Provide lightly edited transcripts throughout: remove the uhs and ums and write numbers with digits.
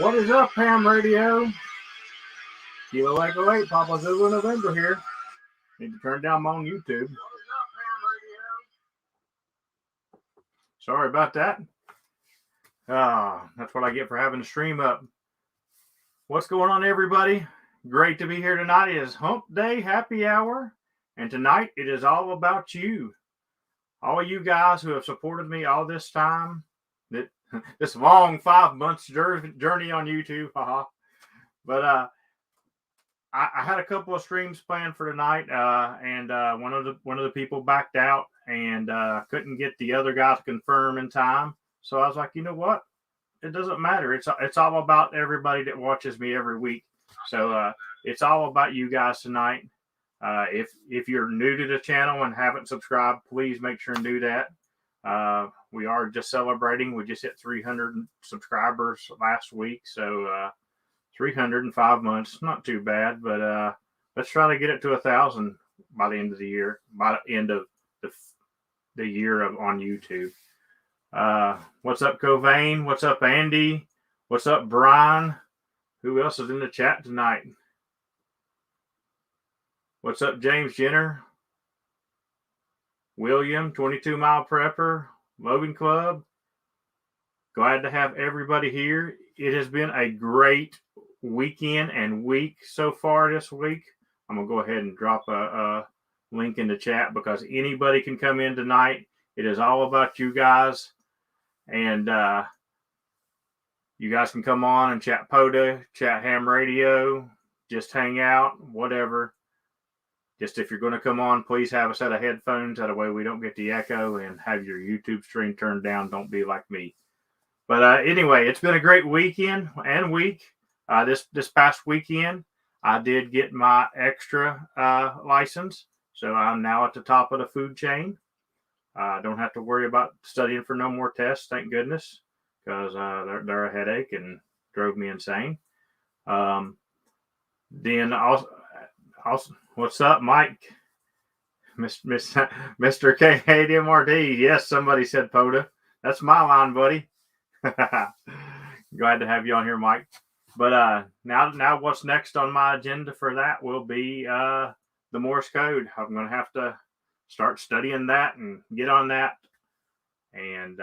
What is up, Ham Radio? Kilo Echo 8, Papa Zulu November here. Need to turn down my own YouTube. Sorry about that. That's what I get for having the stream up. What's going on, everybody? Great to be here tonight. It is Hump Day Happy Hour, and tonight it is all about you. All you guys who have supported me all this time, this long 5 months journey on YouTube, But I had a couple of streams planned for tonight, and one of the people backed out and couldn't get the other guy to confirm in time. So I was like, you know what? It doesn't matter. It's all about everybody that watches me every week. So it's all about you guys tonight. If you're new to the channel and haven't subscribed, please make sure and do that. We are just celebrating. We just hit 300 subscribers last week. So 305 months, not too bad, but let's try to get it to 1,000 by the end of the year, by the end of the year on YouTube. What's up, Covain? What's up, Andy? What's up, Brian? Who else is in the chat tonight? What's up, James Jenner? William, 22 Mile Prepper, Logan Club. Glad to have everybody here. It has been a great weekend and week so far this week. I'm going to go ahead and drop a link in the chat because anybody can come in tonight. It is all about you guys. And you guys can come on and chat POTA, chat ham radio, just hang out, whatever. Just if you're going to come on, please have a set of headphones. That way we don't get the echo, and have your YouTube stream turned down. Don't be like me. But anyway, it's been a great weekend and week. This past weekend, I did get my extra license. So I'm now at the top of the food chain. I don't have to worry about studying for no more tests, thank goodness, because they're a headache and drove me insane. Then also, what's up, Mike? Mr. KHDMRD. Yes, somebody said POTA. That's my line, buddy. Glad to have you on here, Mike. But now what's next on my agenda for that will be the Morse code. I'm going to have to start studying that and get on that. And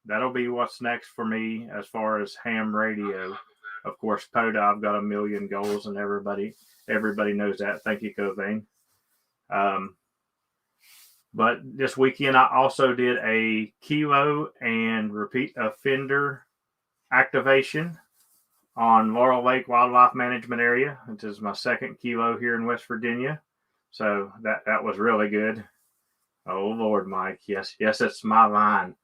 that'll be what's next for me as far as ham radio. Of course, POTA, I've got a million goals, and everybody knows that. Thank you, Covain. But this weekend, I also did a kilo and repeat offender activation on Laurel Lake Wildlife Management Area. This is my second kilo here in West Virginia. So that was really good. Oh, Lord, Mike. Yes, it's my line.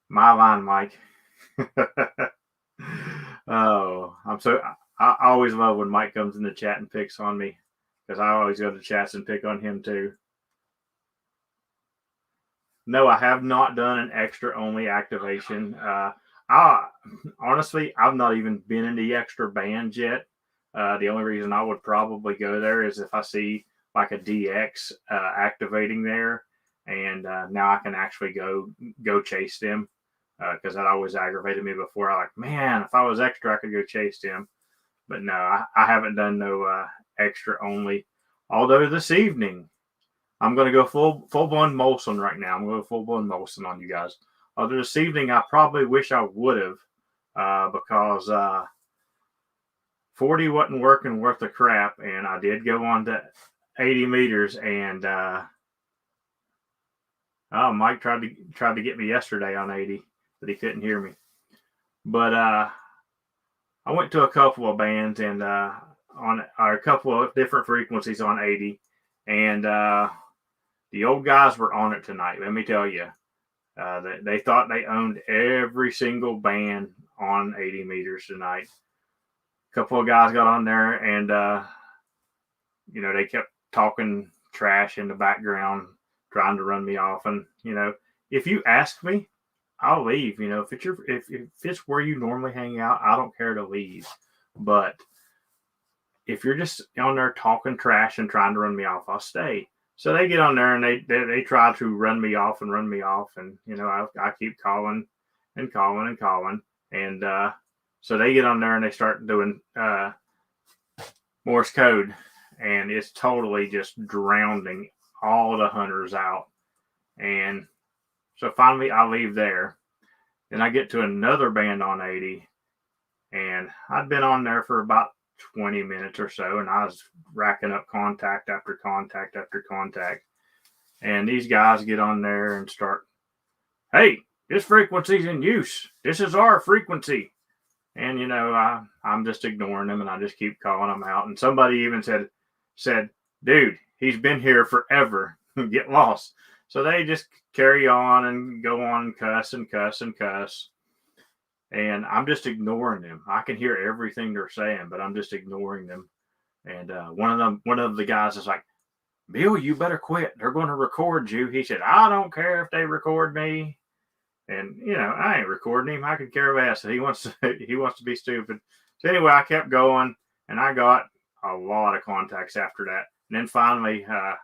My line, Mike. Oh, I always love when Mike comes in the chat and picks on me, because I always go to chats and pick on him too. No, I have not done an extra only activation. Honestly, I've not even been in the extra bands yet. The only reason I would probably go there is if I see like a DX activating there, and now I can actually go chase them, because that always aggravated me before. I like, man, if I was extra, I could go chase them. But no, I haven't done no extra only. Although this evening, I'm going to go full-blown Molson right now. I'm going to go full-blown Molson on you guys. Although this evening, I probably wish I would have, because 40 wasn't working worth a crap, and I did go on to 80 meters, and Mike tried to get me yesterday on 80, but he couldn't hear me. But I went to a couple of bands and on a couple of different frequencies on 80, and the old guys were on it tonight. Let me tell you, they thought they owned every single band on 80 meters tonight. A couple of guys got on there, and they kept talking trash in the background, trying to run me off. And if you ask me, I'll leave. If it's where you normally hang out, I don't care to leave. But if you're just on there talking trash and trying to run me off, I'll stay. So they get on there and they try to run me off. And I keep calling and calling. And So they get on there and they start doing Morse code, and it's totally just drowning all the hunters out. And so finally I leave there, and I get to another band on 80, and I'd been on there for about 20 minutes or so, and I was racking up contact after contact after contact. And these guys get on there and start, hey, this frequency's in use. This is our frequency. And, you know, I'm just ignoring them, and I just keep calling them out. And somebody even said, dude, he's been here forever. Get lost. So they just carry on and go on and cuss and cuss and cuss. And I'm just ignoring them. I can hear everything they're saying, but I'm just ignoring them. And one of the guys is like, Bill, you better quit. They're going to record you. He said, I don't care if they record me. And, you know, I ain't recording him. I could care less. He wants to be stupid. So anyway, I kept going, and I got a lot of contacts after that. And then finally, I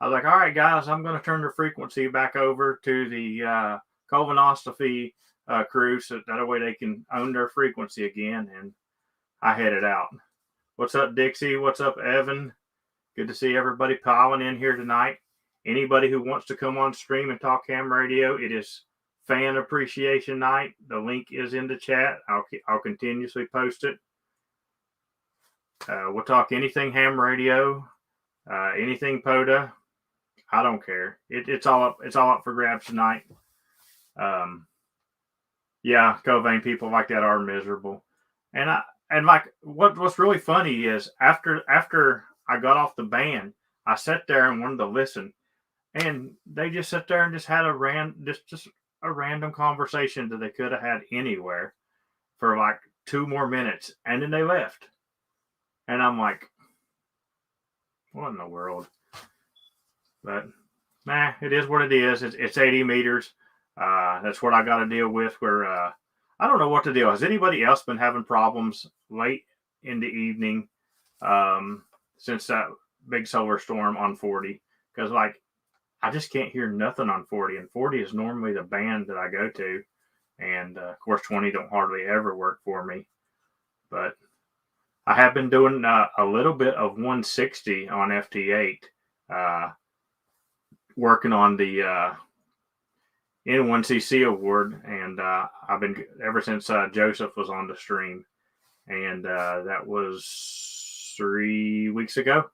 was like, all right, guys, I'm going to turn the frequency back over to the colonoscopy crew, so that way they can own their frequency again. And I headed out. What's up, Dixie? What's up, Evan? Good to see everybody piling in here tonight. Anybody who wants to come on stream and talk ham radio, it is Fan Appreciation Night. The link is in the chat. I'll continuously post it. We'll talk anything ham radio, anything pota. I don't care. It's all up for grabs tonight. Yeah, Covain people like that are miserable. And like what's really funny is after I got off the band, I sat there and wanted to listen, and they just sat there and just had a random conversation that they could have had anywhere for like 2 more minutes, and then they left. And I'm like, what in the world? But nah, it is what it is. It's 80 meters. That's what I got to deal with. Where I don't know what to do. Has anybody else been having problems late in the evening since that big solar storm on 40? Because like I just can't hear nothing on 40, and 40 is normally the band that I go to, and of course 20 don't hardly ever work for me. But I have been doing a little bit of 160 on FT8, working on the N1CC award, and I've been ever since Joseph was on the stream, and that was 3 weeks ago.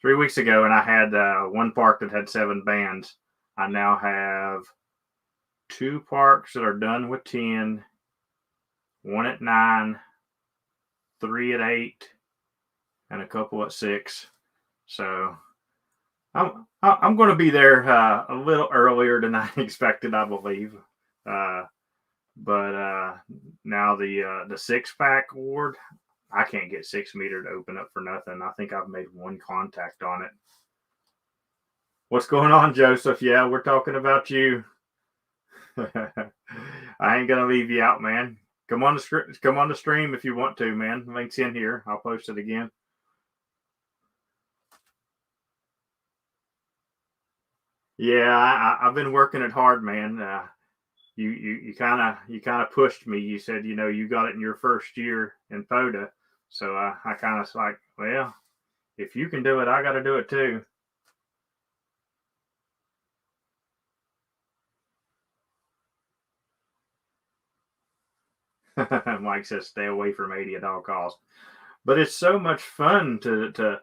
3 weeks ago, and I had one park that had 7 bands. I now have 2 parks that are done with 10, 1 at 9, 3 at 8, and a couple at 6. So I'm going to be there a little earlier than I expected, I believe. But now the 6-pack award, I can't get 6 meter to open up for nothing. I think I've made 1 contact on it. What's going on, Joseph? Yeah, we're talking about you. I ain't gonna leave you out, man. Come on the stream if you want to, man. Link's in here. I'll post it again. Yeah, I've been working it hard, man. You kind of pushed me. You said, you know, you got it in your first year in POTA. So I kind of like, well, if you can do it, I got to do it too. Mike says, stay away from 80 at all costs. But it's so much fun to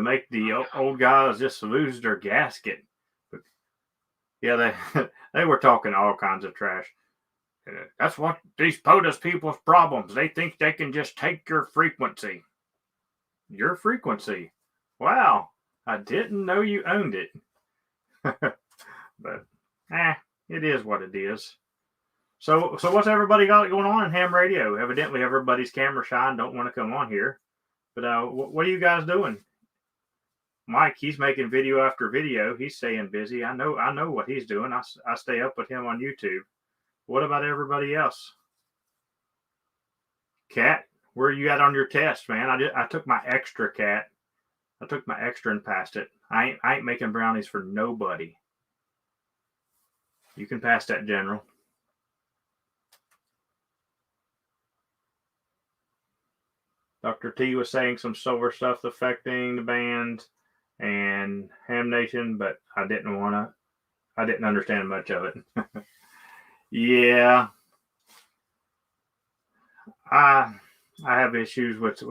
make the old guys just lose their gasket. But yeah, they were talking all kinds of trash. That's what these POTUS people's problems. They think they can just take your frequency. Your frequency. Wow. I didn't know you owned it. But it is what it is. So what's everybody got going on in ham radio? Evidently everybody's camera shy and don't want to come on here. But what are you guys doing? Mike, he's making video after video. He's staying busy. I know what he's doing. I stay up with him on YouTube. What about everybody else? Cat, where are you at on your test, man? I took my extra, Cat. I took my extra and passed it. I ain't making brownies for nobody. You can pass that, General. Dr. T was saying some solar stuff affecting the band and Ham Nation, but I didn't understand much of it. Yeah, I have issues with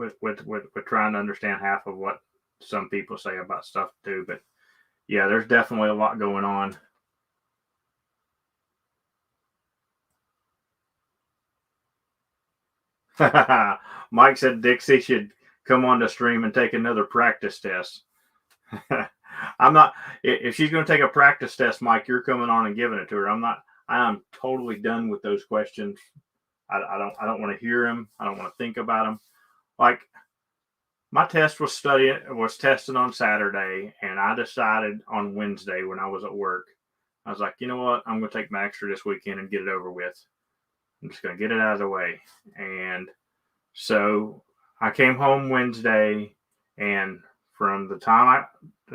trying to understand half of what some people say about stuff too, but yeah, there's definitely a lot going on. Mike said Dixie should come on the stream and take another practice test. I'm not. If she's going to take a practice test, Mike, you're coming on and giving it to her. I'm not. I am totally done with those questions. I don't want to hear them. I don't want to think about them. Like my test was tested on Saturday, and I decided on Wednesday when I was at work. I was like, you know what? I'm going to take my extra this weekend and get it over with. I'm just going to get it out of the way. And so I came home Wednesday, and from the time I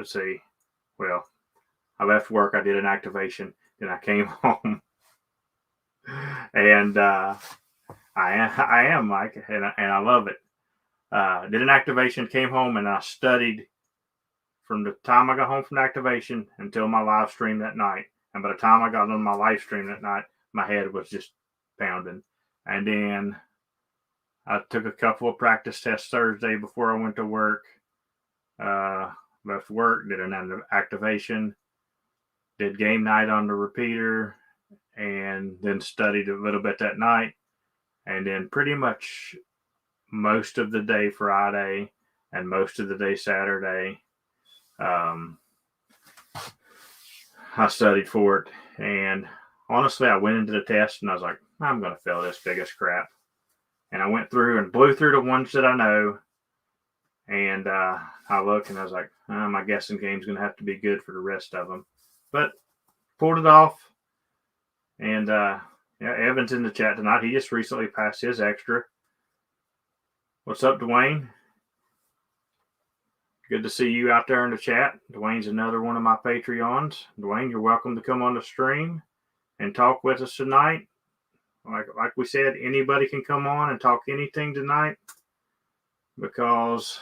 left work, I did an activation, then I came home, and I am Mike, and I love it. Did an activation, came home, and I studied from the time I got home from activation until my live stream that night. And by the time I got on my live stream that night, my head was just pounding. And then I took a couple of practice tests Thursday before I went to work. Left work, did an activation, did game night on the repeater, and then studied a little bit that night. And then pretty much most of the day Friday and most of the day Saturday, I studied for it. And honestly, I went into the test and I was like, I'm going to fail this big as crap. And I went through and blew through the ones that I know. And I looked and I was like, my guessing game's going to have to be good for the rest of them. But pulled it off. And Evan's in the chat tonight. He just recently passed his extra. What's up, Dwayne? Good to see you out there in the chat. Dwayne's another one of my Patreons. Dwayne, you're welcome to come on the stream and talk with us tonight. Like we said, anybody can come on and talk anything tonight because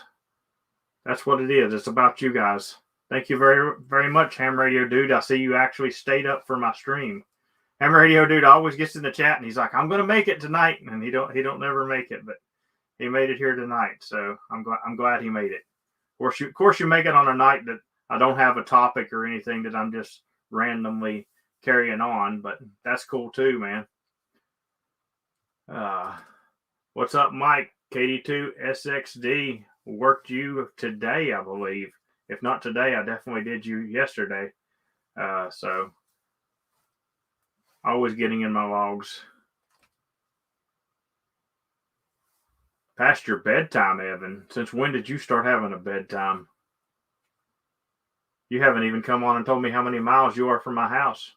that's what it is. It's about you guys. Thank you very, very much, Ham Radio Dude. I see you actually stayed up for my stream. Ham Radio Dude always gets in the chat and he's like, I'm going to make it tonight. And he don't never make it, but he made it here tonight. So I'm glad he made it. Of course, you make it on a night that I don't have a topic or anything that I'm just randomly carrying on, but that's cool too, man. What's up, Mike? KD2SXD worked you today, I believe. If not today, I definitely did you yesterday. So always getting in my logs. Past your bedtime, Evan. Since when did you start having a bedtime? You haven't even come on and told me how many miles you are from my house.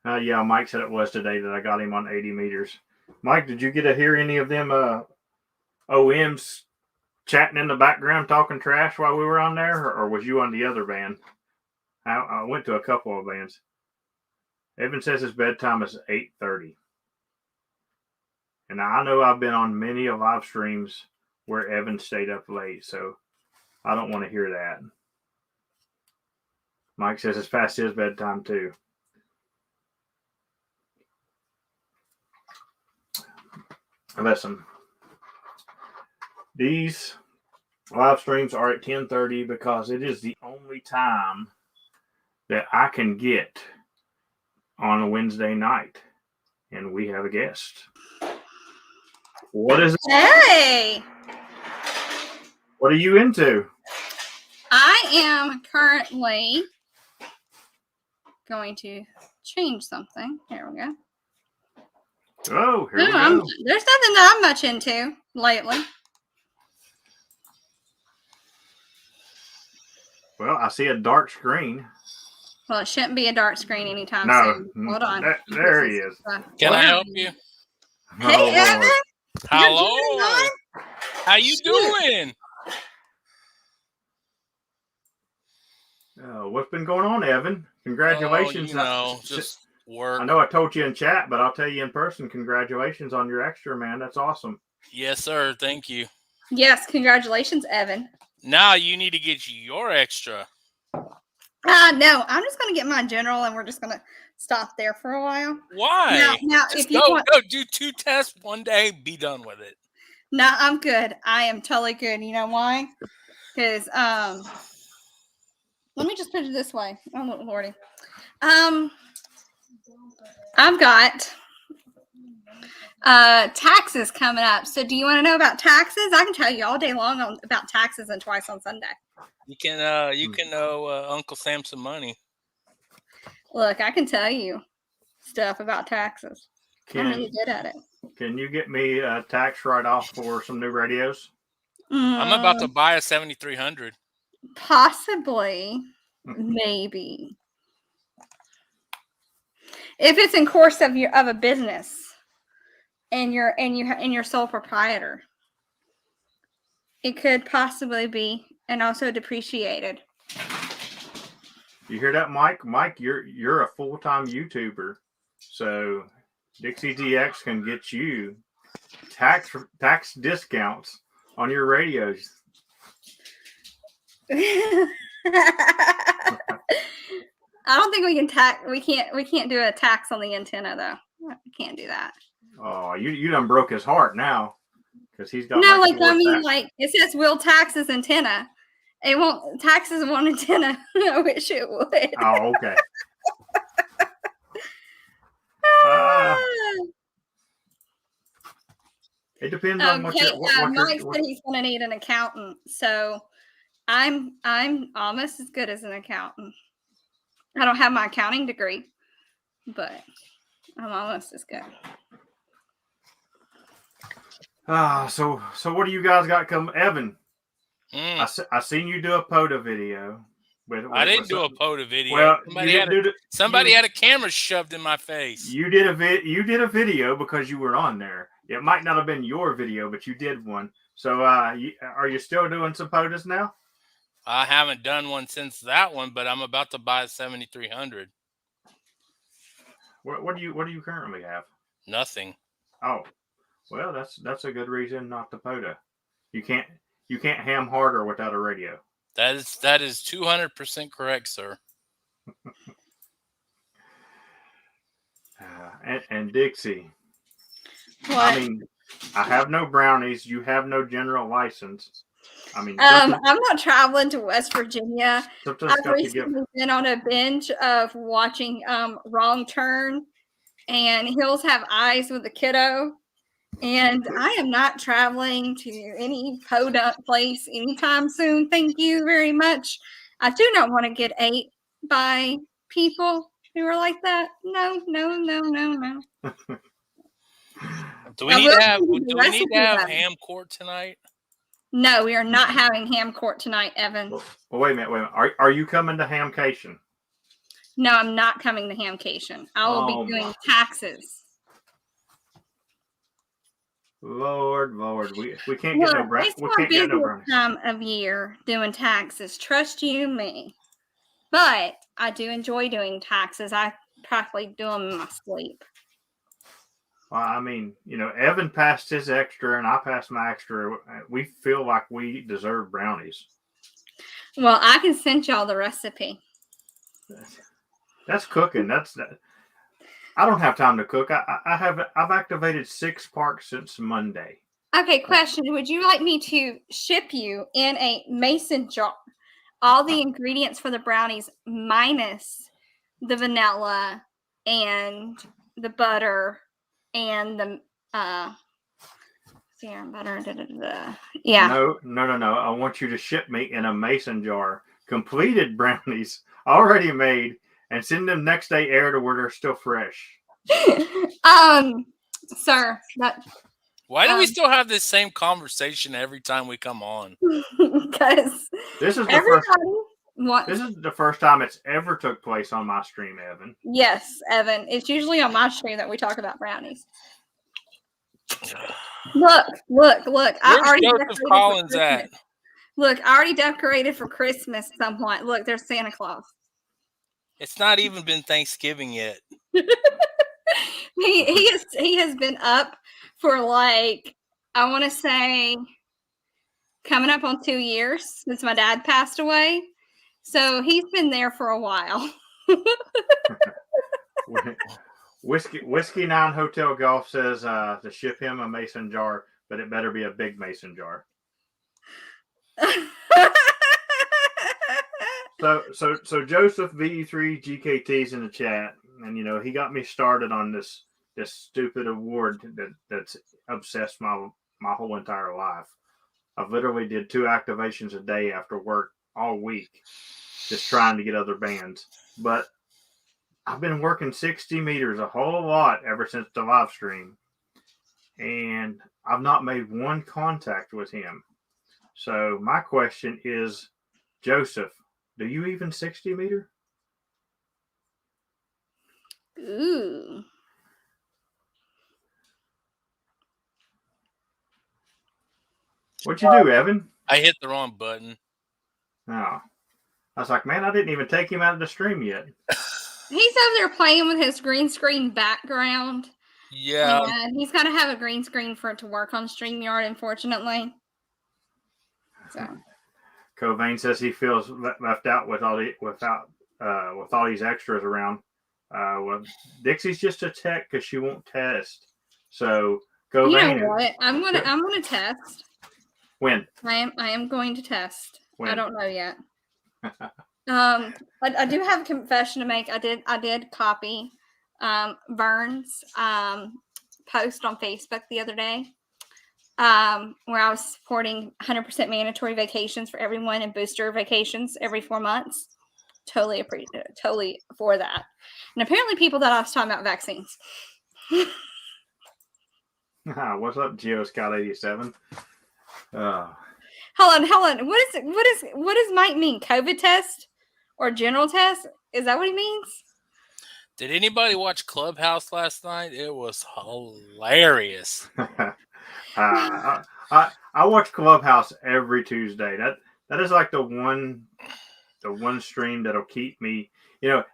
Yeah, Mike said it was today that I got him on 80 meters. Mike, did you get to hear any of them OMs chatting in the background, talking trash while we were on there, or was you on the other band? I went to a couple of bands. Evan says his bedtime is 8:30. And I know I've been on many live streams where Evan stayed up late, so I don't want to hear that. Mike says it's past his bedtime too. Listen, these live streams are at 10:30 because it is the only time that I can get on a Wednesday night, and we have a guest. What is it? Hey! What are you into? I am currently going to change something. Here we go. Oh, here we go. There's nothing that I'm much into lately. Well, I see a dark screen. Well, it shouldn't be a dark screen anytime soon. Hold on. There he is. Can I help you? Hey, Evan. Hello. How you doing? What's been going on, Evan? Congratulations. Oh, just Work. I know I told you in chat, but I'll tell you in person. Congratulations on your extra, man. That's awesome. Yes, sir. Thank you. Yes, congratulations, Evan. Now you need to get your extra. No, I'm just gonna get my general, and we're just gonna stop there for a while. Why? Now, Just if you go want, do 2 tests one day, be done with it. no, I'm good. I am totally good. You know why? Because let me just put it this way. Oh Lordy, I've got taxes coming up. So, do you want to know about taxes? I can tell you all day long about taxes and twice on Sunday. You can owe Uncle Sam some money. Look, I can tell you stuff about taxes. I'm really good at it. Can you get me a tax write-off for some new radios? I'm about to buy a 7300. Possibly, maybe. If it's in course of a business, and you're sole proprietor, it could possibly be, and also depreciated. You hear that, Mike? Mike, you're a full-time YouTuber, so Dixie DX can get you tax discounts on your radios. I don't think we can we can't do a tax on the antenna though. We can't do that. Oh, you done broke his heart now, because he's got no, like I mean, like it says will taxes antenna. It won't taxes on antenna. I wish it would. Oh, okay. It depends on what Mike you're. said he's going to need an accountant, so I'm almost as good as an accountant. I don't have my accounting degree, but I'm almost as good. So what do you guys got coming, Evan? I seen you do a POTA video. I didn't do a POTA video. Well, somebody had a camera shoved in my face. You did a video because you were on there. It might not have been your video, but you did one. So are you still doing some POTAs now? I haven't done one since that one, but I'm about to buy a 7300. What do you currently have? Nothing. Oh, well, that's a good reason not to POTA. You can't ham harder without a radio. That is 200% correct, sir. And Dixie. What? I mean, I have no brownies. You have no general license. I mean, I'm not traveling to West Virginia. I've recently been on a binge of watching Wrong Turn and Hills Have Eyes with the Kiddo. And I am not traveling to any podunk place anytime soon. Thank you very much. I do not want to get ate by people who are like that. No. Do we need to have ham court tonight? No, we are not having ham court tonight, Evan. Well, wait a minute. Are you coming to Hamcation? No, I'm not coming to Hamcation. I will be doing taxes. Lord, we can't get no brownies. We can't get no brownies. Time of year doing taxes. Trust you me. But I do enjoy doing taxes. I practically do them in my sleep. Well, I mean, Evan passed his extra and I passed my extra. We feel like we deserve brownies. Well, I can send y'all the recipe. That's cooking. I don't have time to cook. I've activated 6 parks since Monday. Okay, question. Would you like me to ship you in a mason jar all the ingredients for the brownies minus the vanilla and the butter and the serum butter? Yeah. No. I want you to ship me in a mason jar completed brownies already made and send them next day air to where they're still fresh. Sir, why do we still have this same conversation every time we come on? Because this is the first time it's ever took place on my stream, Evan. Yes, Evan. It's usually on my stream that we talk about brownies. Look. Where's Joseph Collins at? Look, I already decorated for Christmas somewhat. Look, there's Santa Claus. It's not even been Thanksgiving yet. he has been up for like, I want to say, coming up on 2 years since my dad passed away. So he's been there for a while. Whiskey 9 Hotel Golf says to ship him a mason jar, but it better be a big mason jar. So Joseph V3 GKT's in the chat, and he got me started on this stupid award that's obsessed my whole entire life. I've literally did 2 activations a day after work all week, just trying to get other bands. But I've been working 60 meters a whole lot ever since the live stream, and I've not made one contact with him. So my question is, Joseph, do you even 60 meter? Ooh. What'd you do, Evan? I hit the wrong button. Oh. I was like, man, I didn't even take him out of the stream yet. He's over there playing with his green screen background. Yeah. And he's got to have a green screen for it to work on StreamYard, unfortunately. So. Covain says he feels left out with all these extras around. Well, Dixie's just a tech because she won't test. So Covain, you know what? I'm gonna test. When? I am going to test. When? I don't know yet. I do have a confession to make. I did copy Vern's post on Facebook the other day, where I was supporting 100% mandatory vacations for everyone and booster vacations every 4 months. Totally for that. And apparently people thought I was talking about vaccines. What's up, GeoScout87? Hold on. What does Mike mean? COVID test or general test? Is that what he means? Did anybody watch Clubhouse last night? It was hilarious. I watch Clubhouse every Tuesday. That is like the one stream that'll keep me.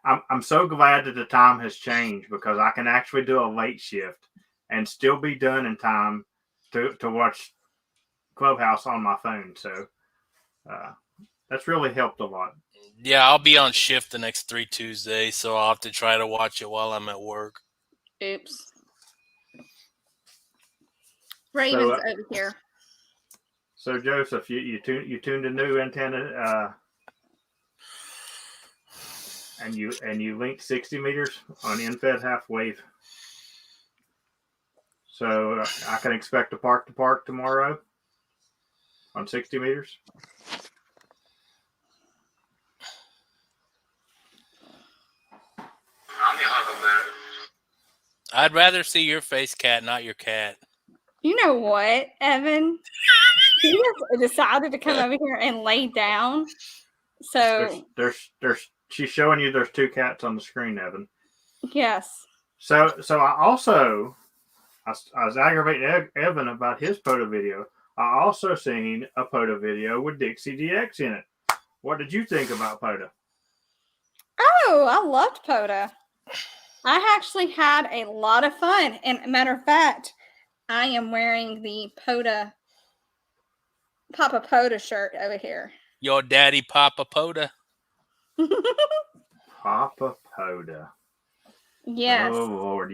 I'm so glad that the time has changed because I can actually do a late shift and still be done in time to watch Clubhouse on my phone. So that's really helped a lot. Yeah, I'll be on shift the next 3 Tuesdays, so I'll have to try to watch it while I'm at work. Oops. Raven's over here. So Joseph, you tuned a new antenna, and you linked 60 meters on infed half wave. So I can expect a park to park tomorrow on 60 meters. I'd rather see your face, cat, not your cat. You know what, Evan? He has decided to come over here and lay down. So there's she's showing you there's 2 cats on the screen, Evan. Yes. So I was aggravating Evan about his photo video. I also seen a photo video with Dixie DX in it. What did you think about POTA? Oh, I loved POTA. I actually had a lot of fun. And matter of fact, I am wearing the POTA, Papa POTA shirt over here. Your daddy, Papa POTA. Papa POTA. Yes. Oh Lord,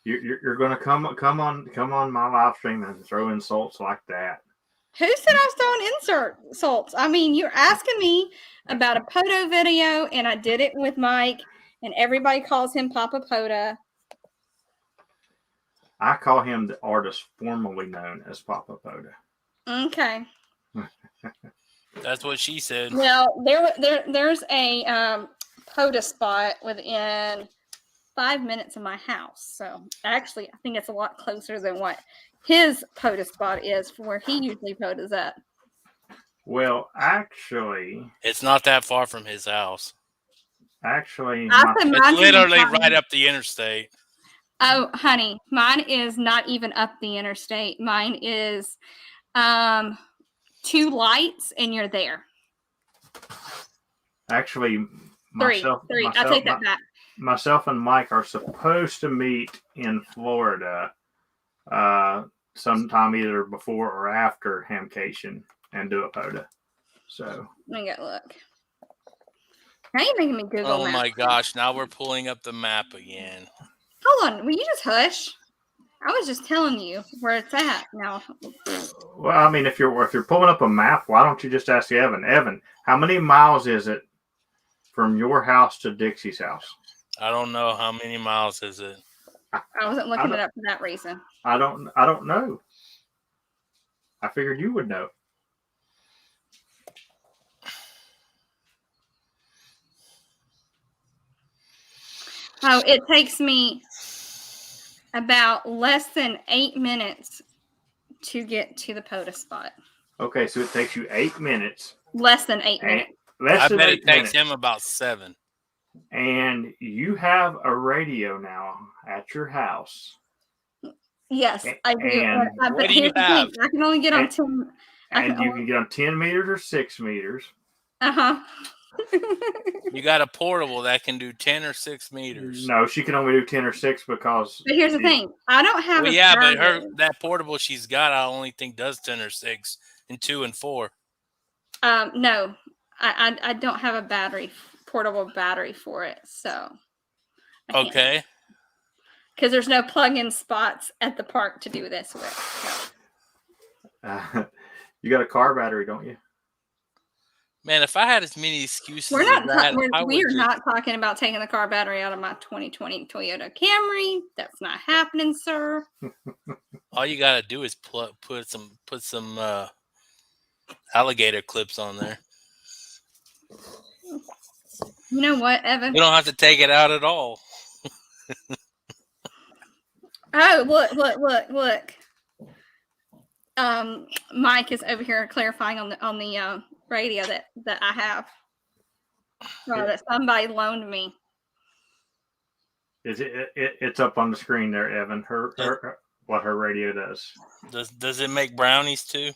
you're gonna come on my live stream and throw insults like that. Who said I was throwing insults? I mean, you're asking me about a POTA video, and I did it with Mike, and everybody calls him Papa POTA. I call him the artist formerly known as Papa POTA. Okay. That's what she said. Well, there's a POTA spot within 5 minutes of my house. So actually, I think it's a lot closer than what his POTA spot is for where he usually POTAs at. Well, actually, it's not that far from his house. Actually, it's literally right up the interstate. Oh, honey, mine is not even up the interstate. Mine is 2 lights and you're there. Actually, three. I take that back. myself and Mike are supposed to meet in Florida sometime either before or after Hamcation and do a pota. So let me get a look. Now you're making me Google Oh Maps. my gosh! Now we're pulling up the map again. Hold on, will you just hush? I was just telling you where it's at. Now, well, I mean, if you're pulling up a map, why don't you just ask Evan? Evan, how many miles is it from your house to Dixie's house? I don't know how many miles is it. I wasn't looking it up for that reason. I don't know. I figured you would know. Oh, it takes me about less than 8 minutes to get to the POTA spot. Okay, so it takes you 8 minutes. Less than 8 minutes. I bet it takes him about 7. And you have a radio now at your house. Yes, I do. What do you have? I can only get on 10. And you can get on 10 meters or 6 meters. Uh-huh. You got a portable that can do 10 or 6 meters. No, she can only do 10 or 6 because. But here's the thing: I don't have. Well, yeah, but that portable she's got, I only think does 10 or 6 and 2 and 4. No, I don't have a portable battery for it, so. Okay. Because there's no plug-in spots at the park to do this with. So. You got a car battery, don't you? Man, if I had as many excuses we're not not talking about taking the car battery out of my 2020 Toyota Camry. That's not happening, sir. All you gotta do is put some alligator clips on there. You know what, Evan? You don't have to take it out at all. Oh, look. Mike is over here clarifying on the radio that I have. That somebody loaned me. Is it's up on the screen there, Evan. What her radio does. Does it make brownies too?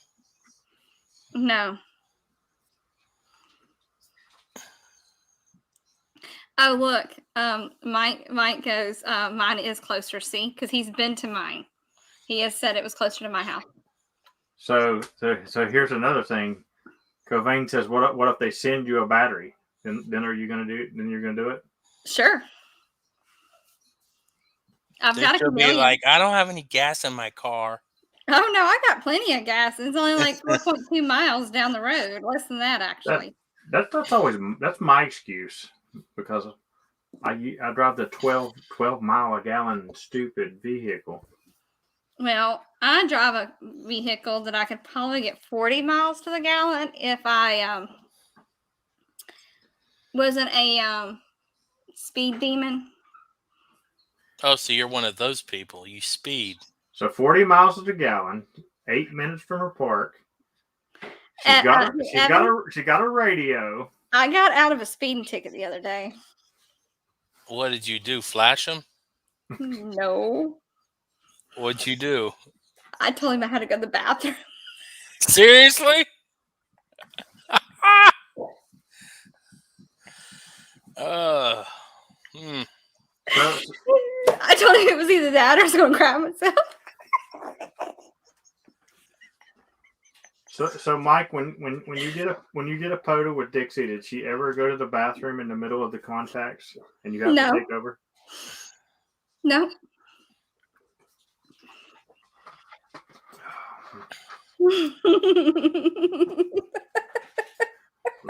No. Oh, look. Mike goes, mine is closer, see? Because he's been to mine. He has said it was closer to my house. So here's another thing. Covain says, what if they send you a battery? Then are you gonna do? Then you're gonna do it? Sure. I've got to be like, I don't have any gas in my car. Oh no, I got plenty of gas. It's only like 4.2 miles down the road. Less than that, actually. That's my excuse because I drive the 12 mile a gallon stupid vehicle. Well, I drive a vehicle that I could probably get 40 miles to the gallon if I wasn't a speed demon. Oh, so you're one of those people. You speed. So 40 miles to the gallon, 8 minutes from her park. She got a radio. I got out of a speeding ticket the other day. What did you do? Flash him? No. What'd you do? I told him I had to go to the bathroom. Seriously? I told him it was either that or I was going to grab myself. So Mike, when you get a photo with Dixie, did she ever go to the bathroom in the middle of the contacts and you have to take over? No.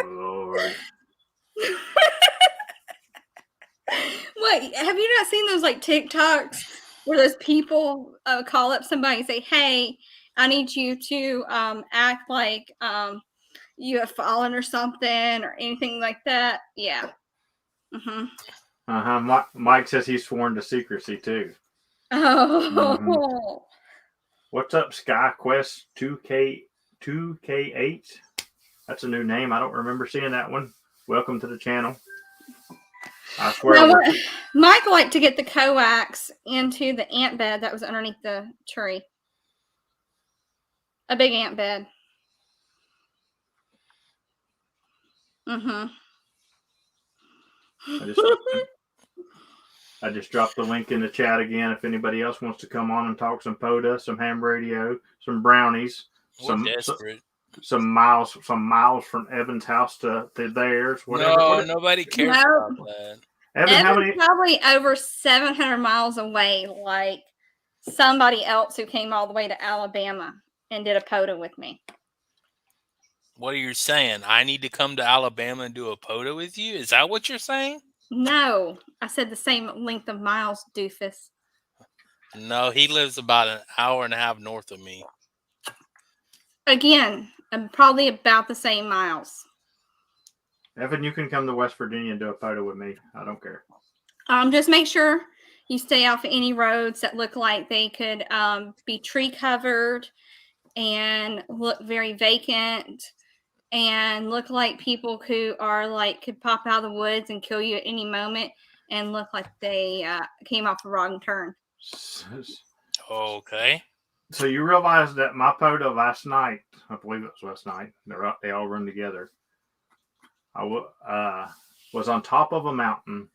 Lord. Wait, have you not seen those like TikToks where those people call up somebody and say, "Hey, I need you to act like you have fallen or something or anything like that"? Yeah. Mike says he's sworn to secrecy too. Oh. What's up, SkyQuest 2K8? That's a new name. I don't remember seeing that one. Welcome to the channel. I swear. Now, Mike liked to get the coax into the ant bed that was underneath the tree. A big ant bed. I just dropped the link in the chat again. If anybody else wants to come on and talk some pota, some ham radio, some brownies, some miles from Evan's house to theirs, whatever. No, nobody cares about that. Evan, how many? Probably over 700 miles away, like somebody else who came all the way to Alabama and did a pota with me. What are you saying? I need to come to Alabama and do a pota with you? Is that what you're saying? No, I said the same length of miles, doofus. No, he lives about an hour and a half north of me. Again, probably about the same miles. Evan, you can come to West Virginia and do a photo with me. I don't care. Just make sure you stay off any roads that look like they could be tree covered and look very vacant and look like people who are like could pop out of the woods and kill you at any moment and look like they came off a wrong turn. Okay. So you realize that my photo last night, I believe it was last night, they all run together. I was on top of a mountain,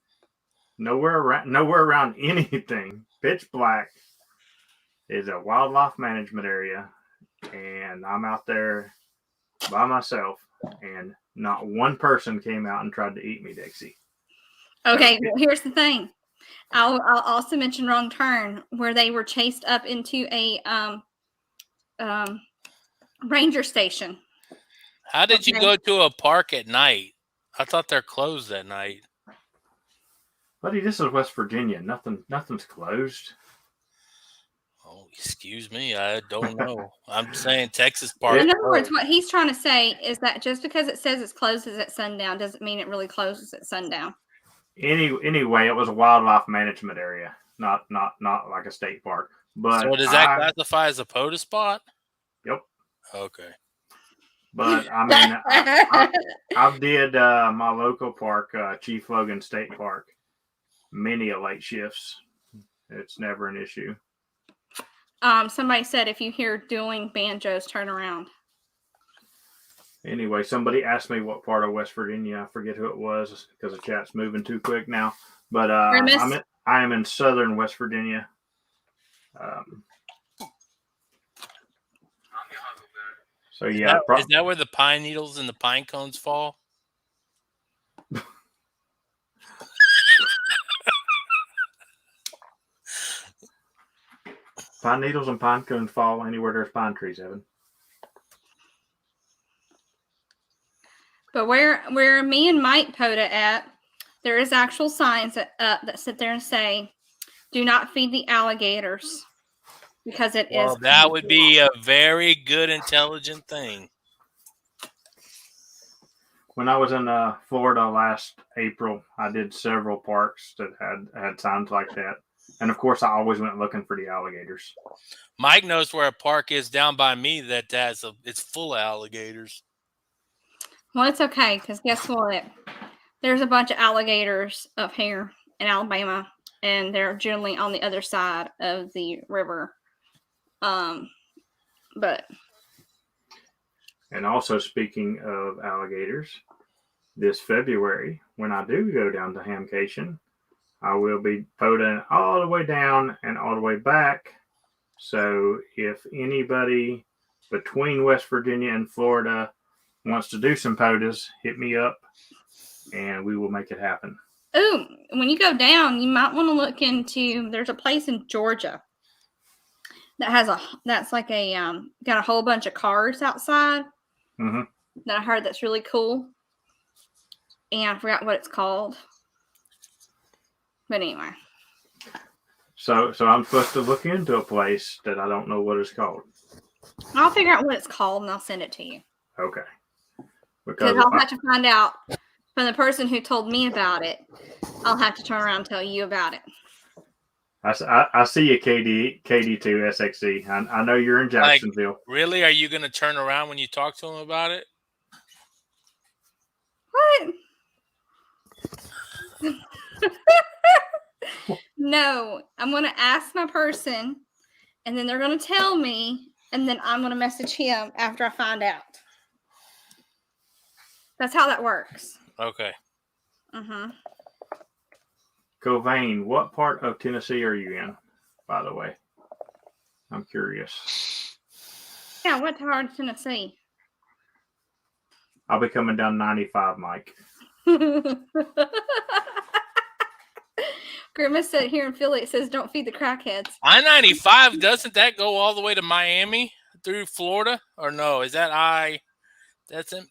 nowhere around anything, pitch black. It's a wildlife management area, and I'm out there by myself, and not one person came out and tried to eat me, Dixie. Okay, well, here's the thing. I'll also mention wrong turn where they were chased up into a ranger station. How did you go to a park at night? I thought they're closed at night. Buddy, this is West Virginia. Nothing's closed. Oh, excuse me. I don't know. I'm saying Texas park. In other words, what he's trying to say is that just because it says it closes at sundown doesn't mean it really closes at sundown. Anyway, it was a wildlife management area, not like a state park. But so does that classify as a POTA spot? Yep. Okay. But I mean, I did my local park, Chief Logan State Park, many late shifts. It's never an issue. Somebody said if you hear dueling banjos, turn around. Anyway, somebody asked me what part of West Virginia. I forget who it was because the chat's moving too quick now. But I am in southern West Virginia. So yeah, is that where the pine needles and the pine cones fall? Pine needles and pine cones fall anywhere there's pine trees, Evan. But where me and Mike POTA at, there is actual signs that sit there and say, "Do not feed the alligators," because it is. That would be a very good, intelligent thing. When I was in Florida last April, I did several parks that had signs like that. And, of course, I always went looking for the alligators. Mike knows where a park is down by me that it's full of alligators. Well, it's okay, because guess what? There's a bunch of alligators up here in Alabama, and they're generally on the other side of the river. But. And also, speaking of alligators, this February, when I do go down to Hamcation, I will be POTAing all the way down and all the way back. So if anybody between West Virginia and Florida wants to do some POTAs, hit me up and we will make it happen. Oh, when you go down, you might want to look into, there's a place in Georgia that has that's like a, got a whole bunch of cars outside that I heard that's really cool. And I forgot what it's called. But anyway. So I'm supposed to look into a place that I don't know what it's called. I'll figure out what it's called and I'll send it to you. Okay. Because I'll have to find out from the person who told me about it. I'll have to turn around and tell you about it. I see you, KD2 SXC. I know you're in Jacksonville. Like, really? Are you going to turn around when you talk to him about it? What? No, I'm going to ask my person, and then they're going to tell me, and then I'm going to message him after I find out. That's how that works. Okay. Covain, what part of Tennessee are you in, by the way? I'm curious. Yeah, what part of Tennessee? I'll be coming down 95, Mike. Grimace said here in Philly, it says don't feed the crackheads. I-95, doesn't that go all the way to Miami through Florida? Or no, is that that's in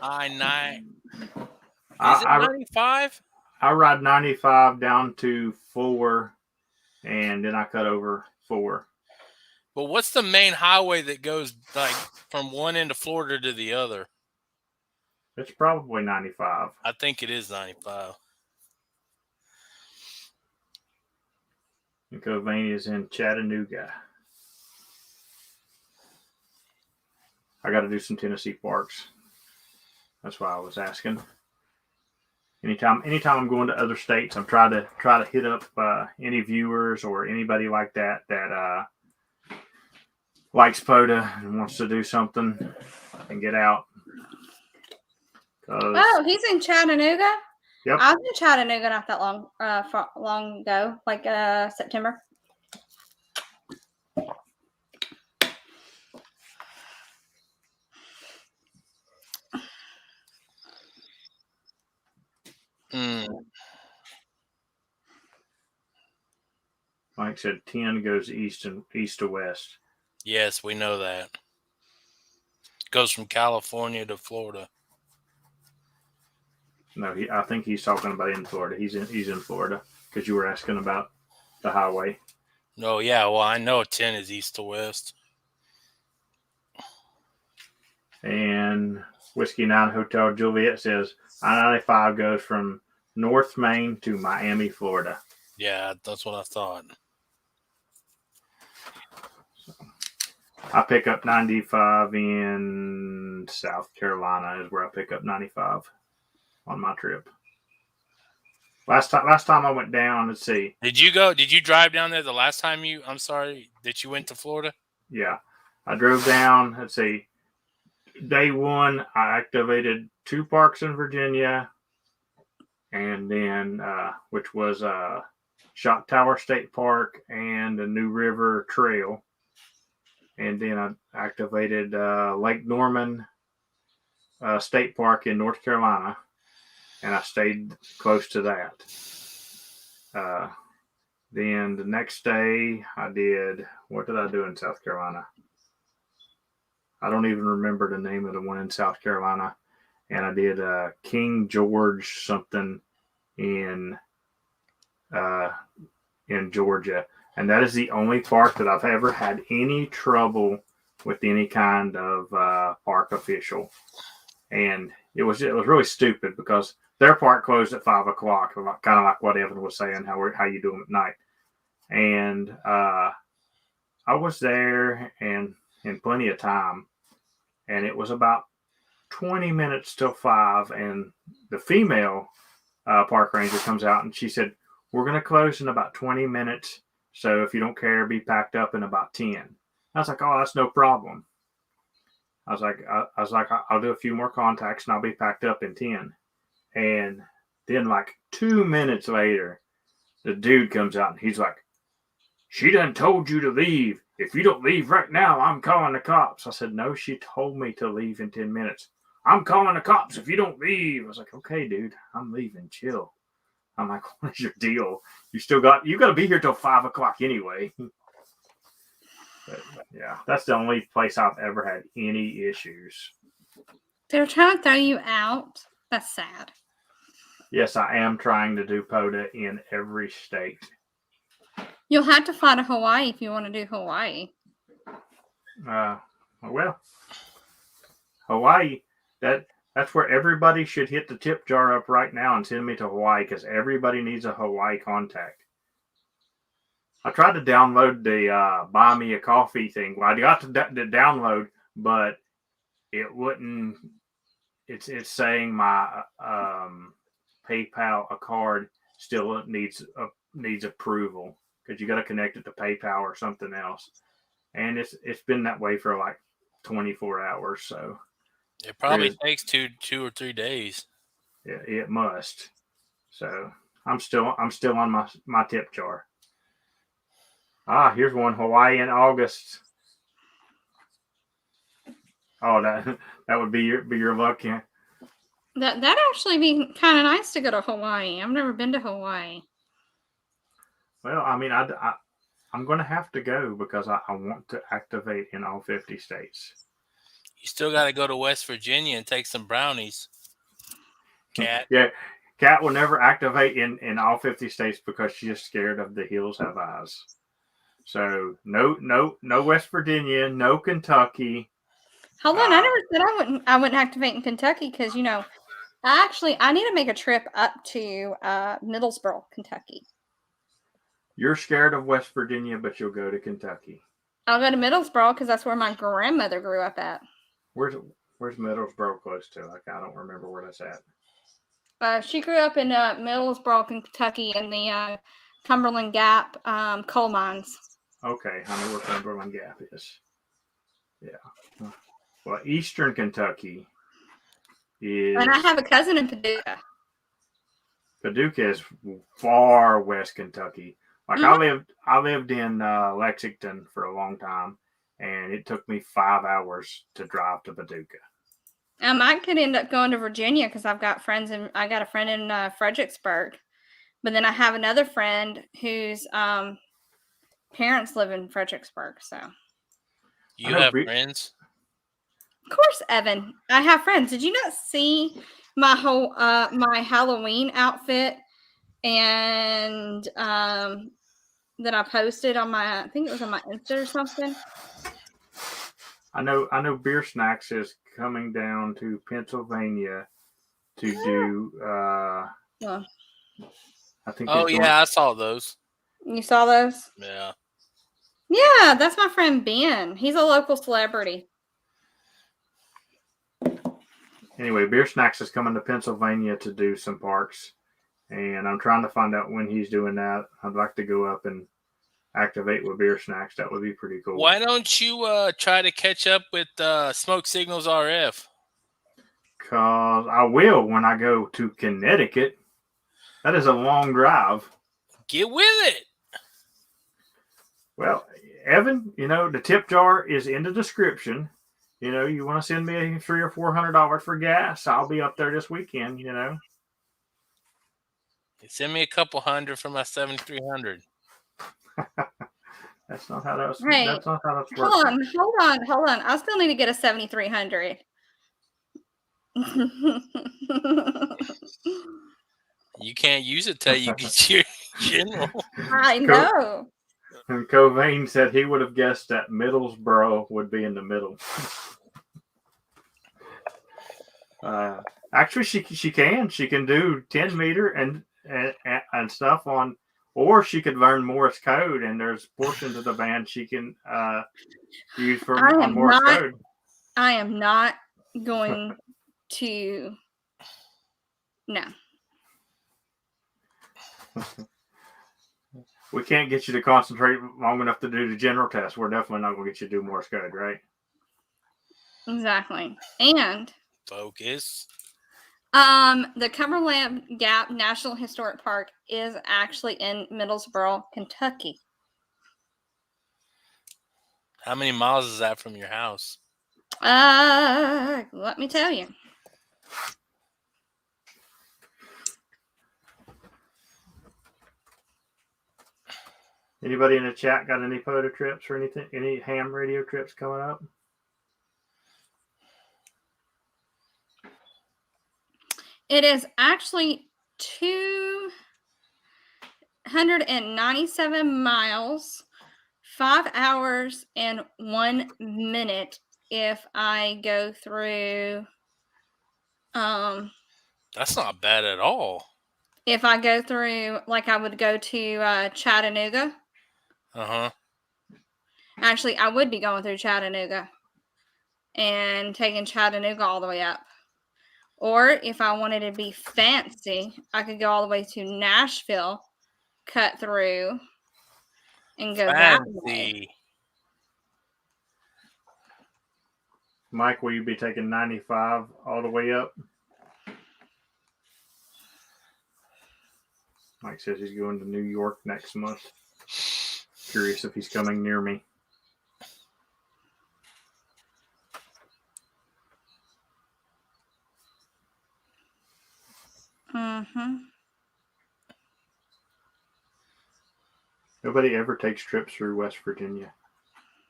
I-9? Is it 95? I ride 95 down to 4, and then I cut over 4. But what's the main highway that goes like from one end of Florida to the other? It's probably 95. I think it is 95. And Covain is in Chattanooga. I got to do some Tennessee parks. That's why I was asking. Anytime I'm going to other states, I'm trying to hit up any viewers or anybody like that likes pota and wants to do something and get out. Oh, he's in Chattanooga. Yep. I was in Chattanooga not that long ago, like September. Mike said 10 goes east to west. Yes, we know that. Goes from California to Florida. No, I think he's talking about in Florida. He's in Florida because you were asking about the highway. No, yeah, well, I know 10 is east to west. And Whiskey 9 Hotel Juliet says I-95 goes from North Main to Miami, Florida. Yeah, that's what I thought. So, I pick up 95 in South Carolina is where I pick up 95 on my trip. Last time I went down, let's see. Did you drive down there the last time that you went to Florida? Yeah. I drove down, let's see. Day 1, I activated 2 parks in Virginia, and then which was Shot Tower State Park and the New River Trail. And then I activated Lake Norman State Park in North Carolina, and I stayed close to that. Then the next day what did I do in South Carolina? I don't even remember the name of the one in South Carolina. And I did King George something in Georgia. And that is the only park that I've ever had any trouble with any kind of park official. And it was really stupid because their park closed at 5 o'clock, kind of like what Evan was saying, how you do them at night. And I was there and in plenty of time. And it was about 20 minutes till 5. And the female park ranger comes out and she said, "We're going to close in about 20 minutes. So if you don't care, be packed up in about 10. I was like, "Oh, that's no problem." I was like, I'll do a few more contacts and I'll be packed up in 10. And then like 2 minutes later, the dude comes out and he's like, "She done told you to leave. If you don't leave right now, I'm calling the cops." I said, "No, she told me to leave in 10 minutes. I'm calling the cops if you don't leave." I was like, "Okay, dude, I'm leaving. Chill." I'm like, "What is your deal? You got to be here till 5 o'clock anyway." But yeah, that's the only place I've ever had any issues. They're trying to throw you out. That's sad. Yes, I am trying to do pota in every state. You'll have to fly to Hawaii if you want to do Hawaii. Well, Hawaii, that's where everybody should hit the tip jar up right now and send me to Hawaii because everybody needs a Hawaii contact. I tried to download the buy me a coffee thing. Well, I got to download, but it wouldn't. It's saying my PayPal card still needs approval because you got to connect it to PayPal or something else, and it's been that way for like 24 hours. So it probably takes two or 3 days. It must. So I'm still on my tip jar. Ah, here's one, Hawaii in August. Oh, that would be your luck, yeah. That'd actually be kind of nice to go to Hawaii. I've never been to Hawaii. Well, I mean, I'm going to have to go because I want to activate in all 50 states. You still got to go to West Virginia and take some brownies. Cat. Yeah, Cat will never activate in all 50 states because she's scared of the hills have eyes. So no West Virginia, no Kentucky. Hold on, I never said I wouldn't activate in Kentucky because I need to make a trip up to Middlesboro, Kentucky. You're scared of West Virginia, but you'll go to Kentucky. I'll go to Middlesboro because that's where my grandmother grew up at. Where's Middlesboro close to? Like, I don't remember where that's at. She grew up in Middlesboro, Kentucky, in the Cumberland Gap coal mines. Okay, I know where Cumberland Gap is. Yeah. Well, Eastern Kentucky is... And I have a cousin in Paducah. Paducah is far west Kentucky. Like, I lived in Lexington for a long time, and it took me 5 hours to drive to Paducah. I could end up going to Virginia because I got a friend in Fredericksburg, but then I have another friend whose parents live in Fredericksburg. So you have friends? Of course, Evan. I have friends. Did you not see my whole my Halloween outfit and that I posted on I think it was on my Insta or something? I know Beer Snacks is coming down to Pennsylvania to do I think I saw those. You saw those? Yeah. Yeah, that's my friend Ben. He's a local celebrity. Anyway, Beer Snacks is coming to Pennsylvania to do some parks, and I'm trying to find out when he's doing that. I'd like to go up and activate with Beer Snacks. That would be pretty cool. Why don't you try to catch up with Smoke Signals RF? Because I will when I go to Connecticut. That is a long drive. Get with it. Well, Evan, the tip jar is in the description. You want to send me $300 or $400 for gas? I'll be up there this weekend. Send me a couple hundred for my 7300. That's not how that's. Hey, that's not how that's working. Hold on. I still need to get a 7300. You can't use it till you get your general. I know. And Covain said he would have guessed that Middlesboro would be in the middle. Actually, she can do 10 meter and stuff on, or she could learn Morse code, and there's portions of the band she can use on Morse code. I am not going to. No. We can't get you to concentrate long enough to do the general test. We're definitely not going to get you to do Morse code, right? Exactly. And focus. The Cumberland Gap National Historic Park is actually in Middlesboro, Kentucky. How many miles is that from your house? Let me tell you. Anybody in the chat got any photo trips or anything? Any ham radio trips coming up? It is actually 297 miles, 5 hours and 1 minute if I go through. That's not bad at all. If I go through, like I would go to Chattanooga. Uh-huh. Actually, I would be going through Chattanooga and taking Chattanooga all the way up. Or if I wanted to be fancy, I could go all the way to Nashville, cut through, and go that way. Mike, will you be taking 95 all the way up? Mike says he's going to New York next month. Curious if he's coming near me. Mm-hmm. Nobody ever takes trips through West Virginia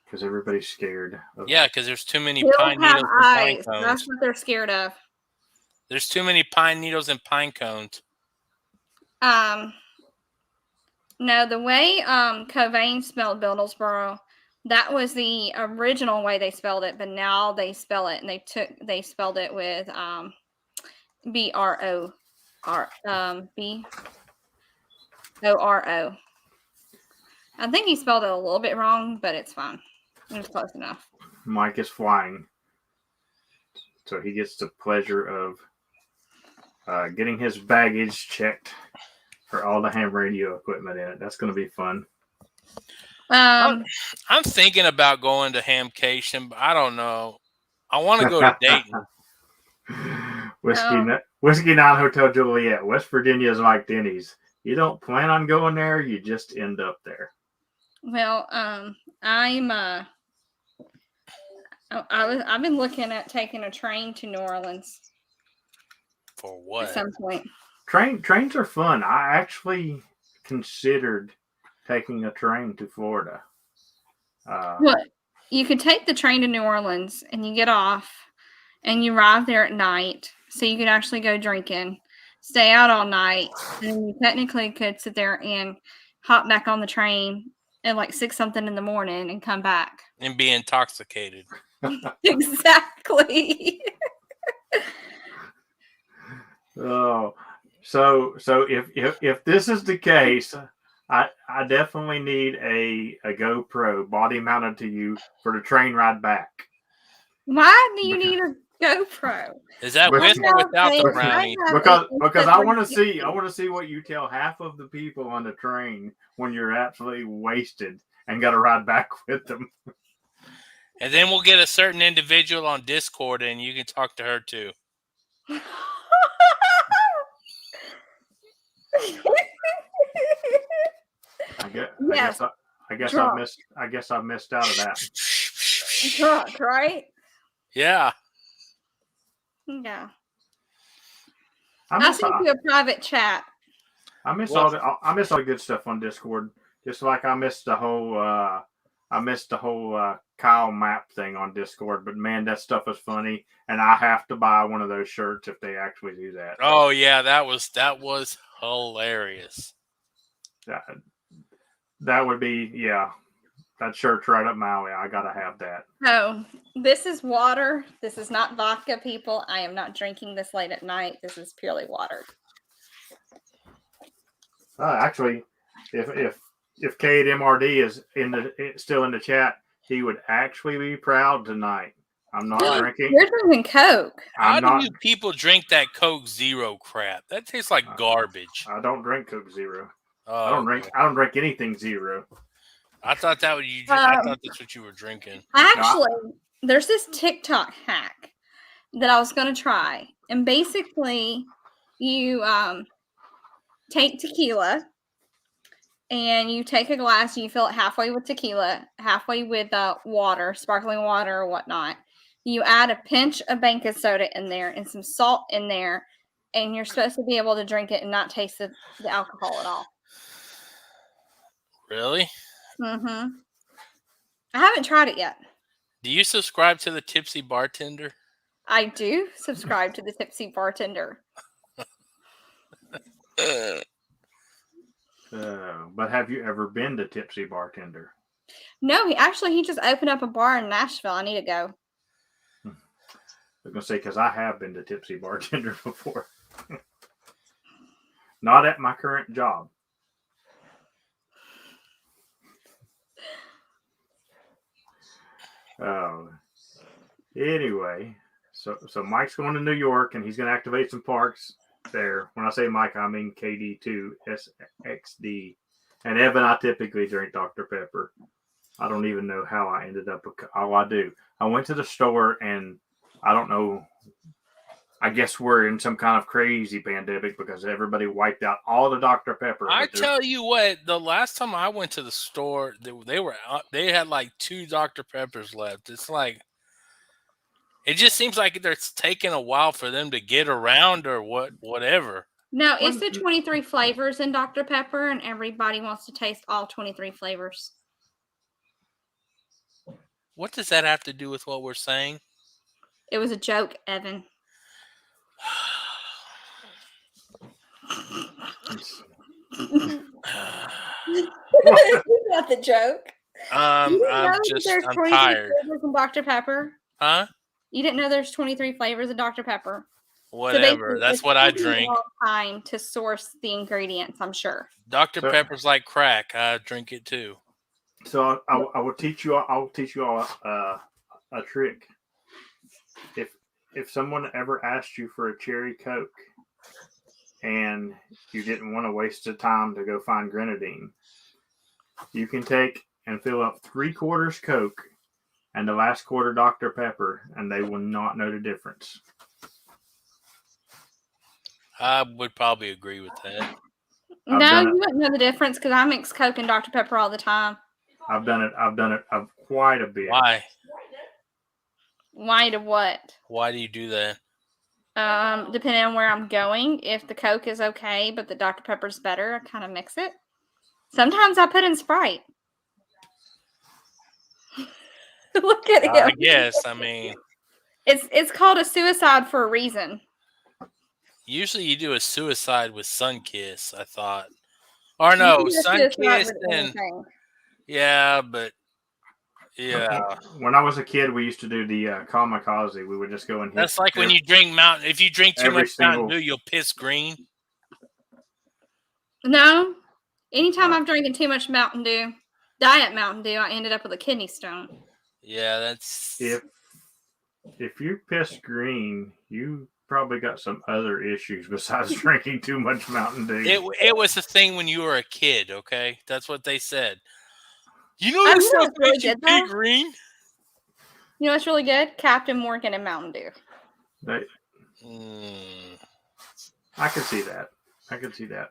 because everybody's scared. Yeah, because there's too many Hills pine have needles and pine eyes. cones. That's what they're scared of. There's too many pine needles and pine cones. No, the way Covain spelled Bildelsboro, that was the original way they spelled it, but now they spell it and they spelled it with B-R-O-R B-O-R-O. I think he spelled it a little bit wrong, but it's fine. It was close enough. Mike is flying, so he gets the pleasure of getting his baggage checked for all the ham radio equipment in it. That's going to be fun. I'm thinking about going to Hamcation, but I don't know. I want to go to Dayton. Whiskey 9 Hotel Juliet. West Virginia is like Denny's. You don't plan on going there, you just end up there. Well, I've been looking at taking a train to New Orleans. For what? At some point. Trains are fun. I actually considered taking a train to Florida. What? You could take the train to New Orleans and you get off and you arrive there at night, so you could actually go drinking, stay out all night, and you technically could sit there and hop back on the train at like 6-something in the morning and come back. And be intoxicated. Exactly. Oh, so if this is the case, I definitely need a GoPro body mounted to you for the train ride back. Why do you need a GoPro? Is that with or without the brownie? Because I want to see what you tell half of the people on the train when you're absolutely wasted and got to ride back with them. And then we'll get a certain individual on Discord, and you can talk to her too. I guess I missed out of that. Drunk, right? Yeah. Yeah. I'll send you a private chat. I miss all the good stuff on Discord. Just like I missed the whole Kyle map thing on Discord. But man, that stuff is funny, and I have to buy one of those shirts if they actually do that. Oh yeah, that was hilarious. That would be that shirt's right up my alley. I gotta have that. Oh, this is water. This is not vodka, people. I am not drinking this late at night. This is purely water. Actually, if K at MRD is still in the chat, he would actually be proud tonight. I'm not drinking. You're drinking Coke. How do you people drink that Coke Zero crap? That tastes like garbage. I don't drink Coke Zero. Oh, I don't drink anything zero. I thought I thought that's what you were drinking. Actually, there's this TikTok hack that I was going to try. And basically, you take tequila and you take a glass and you fill it halfway with tequila, halfway with water, sparkling water or whatnot. You add a pinch of baking soda in there and some salt in there, and you're supposed to be able to drink it and not taste the alcohol at all. Really? Mm-hmm. I haven't tried it yet. Do you subscribe to the Tipsy Bartender? I do subscribe to the Tipsy Bartender. But have you ever been to Tipsy Bartender? No, he just opened up a bar in Nashville. I need to go. I was going to say, because I have been to Tipsy Bartender before. Not at my current job. Anyway, so Mike's going to New York and he's going to activate some parks there. When I say Mike, I mean KD2SXD. And Evan, I typically drink Dr. Pepper. I don't even know how I ended up. I do. I went to the store and I don't know I guess we're in some kind of crazy pandemic because everybody wiped out all the Dr. Pepper. I tell you what, the last time I went to the store, they had like 2 Dr. Peppers left. It's like it just seems like it's taking a while for them to get around or whatever. No, it's the 23 flavors in Dr. Pepper, and everybody wants to taste all 23 flavors. What does that have to do with what we're saying? It was a joke, Evan. You got the joke. I'm tired. Flavors in Dr. Pepper? Huh? You didn't know there's 23 flavors of Dr. Pepper? Whatever. So that's what I drink. Time to source the ingredients, I'm sure. Dr. Pepper's like crack. I drink it too. So I will teach you. I'll teach you all a trick. If someone ever asked you for a cherry Coke and you didn't want to waste the time to go find grenadine, you can take and fill up 3/4 Coke and the last quarter Dr. Pepper, and they will not know the difference. I would probably agree with that. No, you wouldn't know the difference because I mix Coke and Dr. Pepper all the time. I've done it quite a bit. Why? Why to what? Why do you do that? Depending on where I'm going. If the Coke is okay, but the Dr. Pepper's better, I kind of mix it. Sometimes I put in Sprite. Look at him. I guess. I mean, it's called a suicide for a reason. Usually you do a suicide with Sunkiss, I thought. Or no, Sunkiss and yeah, but yeah. When I was a kid, we used to do the kamikaze. We would just go and hit. That's like when you drink Mountain. If you drink too much Mountain Dew, you'll piss green. No, anytime I've drinking too much Mountain Dew, Diet Mountain Dew, I ended up with a kidney stone. Yeah, that's if you piss green, you probably got some other issues besides drinking too much Mountain Dew. It was a thing when you were a kid, okay? That's what they said. You know this stuff makes you pee green? You know what's really good? Captain Morgan and Mountain Dew. I can see that.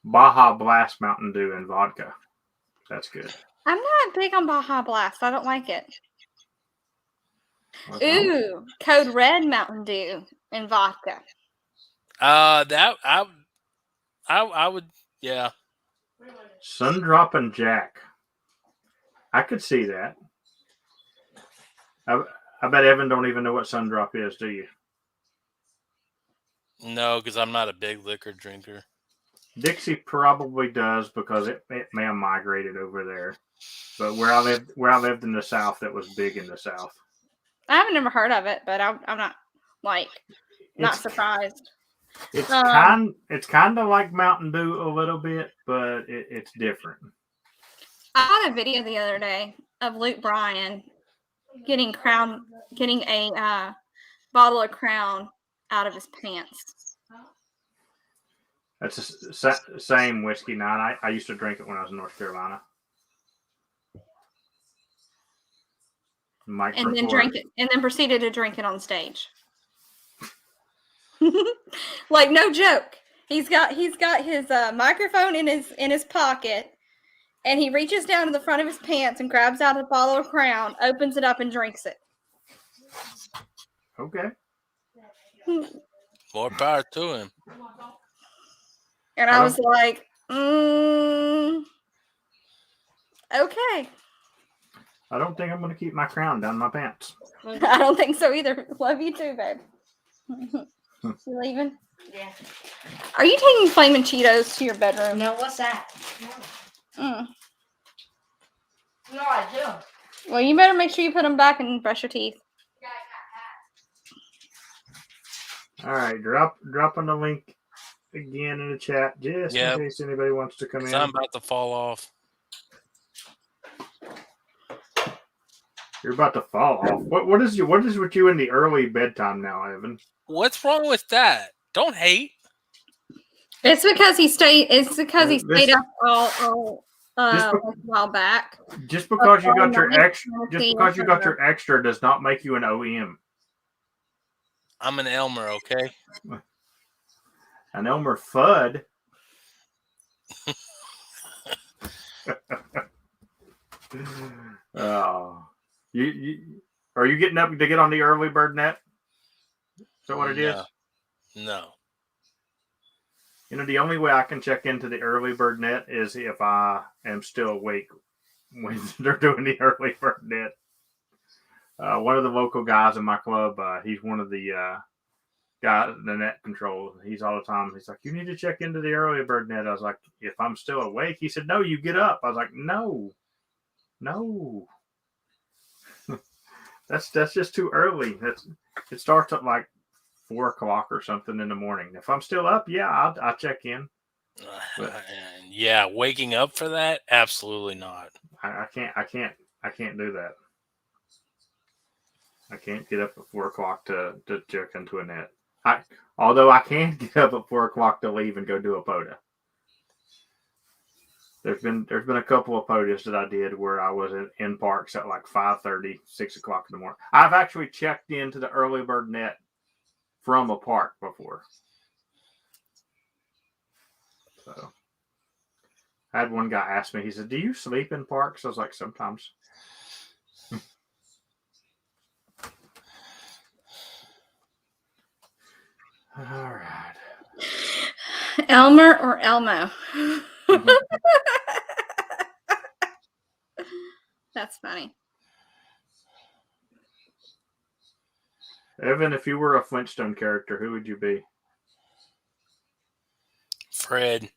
Baja Blast Mountain Dew and vodka. That's good. I'm not big on Baja Blast. I don't like it. Ooh, Code Red Mountain Dew and vodka. That I would, yeah. Sundrop and Jack. I could see that. I bet Evan don't even know what Sundrop is, do you? No, because I'm not a big liquor drinker. Dixie probably does because it may have migrated over there. But where I lived in the South, that was big in the South. I haven't never heard of it, but I'm not not surprised. It's kind of like Mountain Dew a little bit, but it's different. I had a video the other day of Luke Bryan getting a bottle of Crown out of his pants. That's the same Whiskey 9. I used to drink it when I was in North Carolina. And then proceeded to drink it on stage. Like, no joke. He's got his microphone in his pocket, and he reaches down to the front of his pants and grabs out a bottle of Crown, opens it up, and drinks it. Okay. More power to him. And I was like, okay. I don't think I'm going to keep my Crown down my pants. I don't think so either. Love you too, babe. You leaving? Yeah. Are you taking Flamin' Cheetos to your bedroom? No, what's that? No, I do. Well, you better make sure you put them back and brush your teeth. All right, dropping the link again in the chat just in case anybody wants to come in. I'm about to fall off. You're about to fall off. What is with you in the early bedtime now, Evan? What's wrong with that? Don't hate. Just because he stayed up all a while back. Just because you got your extra does not make you an OEM. I'm an Elmer, okay? An Elmer Fudd. You are you getting up to get on the early bird net? Is that what it is? No. You know, the only way I can check into the early bird net is if I am still awake when they're doing the early bird net. One of the local guys in my club, he's one of the guys, the net control. He's all the time. He's like, you need to check into the early bird net. I was like, if I'm still awake, he said, no, you get up. I was like, no. That's just too early. It starts at like 4 o'clock or something in the morning. If I'm still up, yeah, I'll check in. But yeah, waking up for that? Absolutely not. I can't do that. I can't get up at 4 o'clock to check into a net. Although I can get up at 4 o'clock to leave and go do a pota. There's been a couple of potas that I did where I was in parks at like 5:30, 6 o'clock in the morning. I've actually checked into the early bird net from a park before. So I had one guy ask me, he said, do you sleep in parks? I was like, sometimes. All right. Elmer or Elmo? That's funny. Evan, if you were a Flintstone character, who would you be? Fred.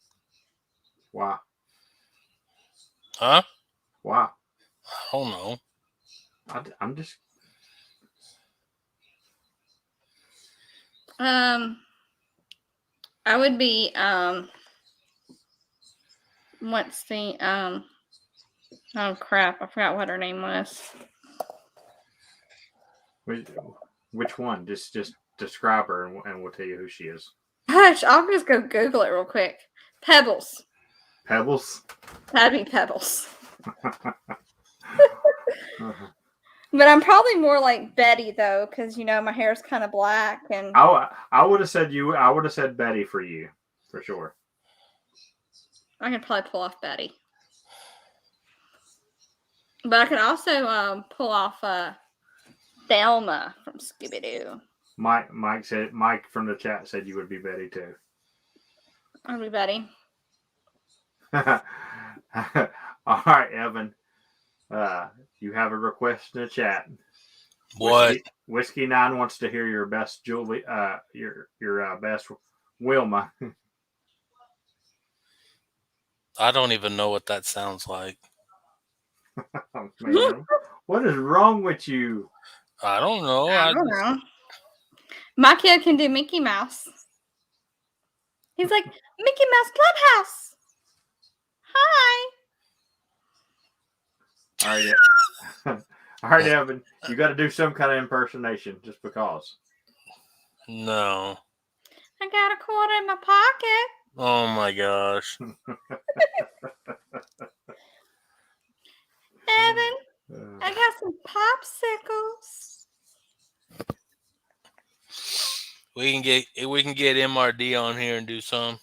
Why? Huh? Why? I don't know. I'm just... I would be, what's the, oh crap, I forgot what her name was. Which one? Just describe her and we'll tell you who she is. Gosh, I'll just go Google it real quick. Pebbles. Pebbles? That'd be Pebbles. But I'm probably more like Betty though, because you know my hair's kind of black and. I would have said you. I would have said Betty for you, for sure. I could probably pull off Betty, but I could also pull off Thelma from Scooby Doo. Mike from the chat said you would be Betty too. I'll be Betty. All right, Evan. You have a request in the chat. What? Whiskey 9 wants to hear your best Julie. Your best Wilma. I don't even know what that sounds like. Oh, man. What is wrong with you? I don't know. I don't know. My kid can do Mickey Mouse. He's like, Mickey Mouse Clubhouse. Hi. All right, all right, Evan. You got to do some kind of impersonation, just because. No. I got a quarter in my pocket. Oh my gosh. Evan, I got some popsicles. We can get MRD on here and do some.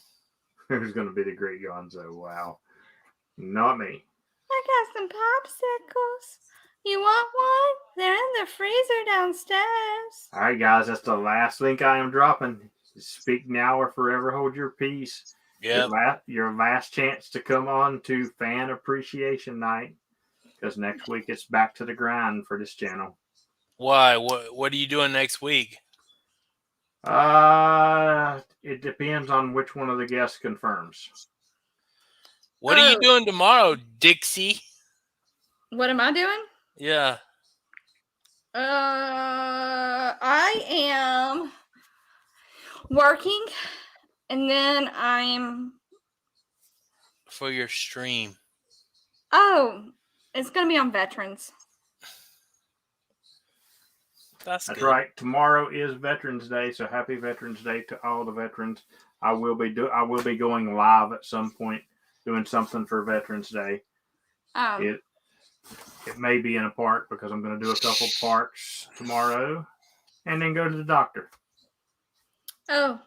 Who's going to be the great Gonzo? Wow. Not me. I got some popsicles. You want one? They're in the freezer downstairs. All right, guys. That's the last link I am dropping. Speak now or forever hold your peace. Yeah. Your last chance to come on to Fan Appreciation Night. Because next week it's back to the grind for this channel. Why? What are you doing next week? It depends on which one of the guests confirms. What are you doing tomorrow, Dixie? What am I doing? Yeah. I am working, and then I'm For your stream. Oh, it's gonna be on veterans. That's good. Right. Tomorrow is Veterans Day, so happy Veterans Day to all the veterans. I will be going live at some point, doing something for Veterans Day. Oh. It may be in a park because I'm going to do a couple parks tomorrow, and then go to the doctor. Oh,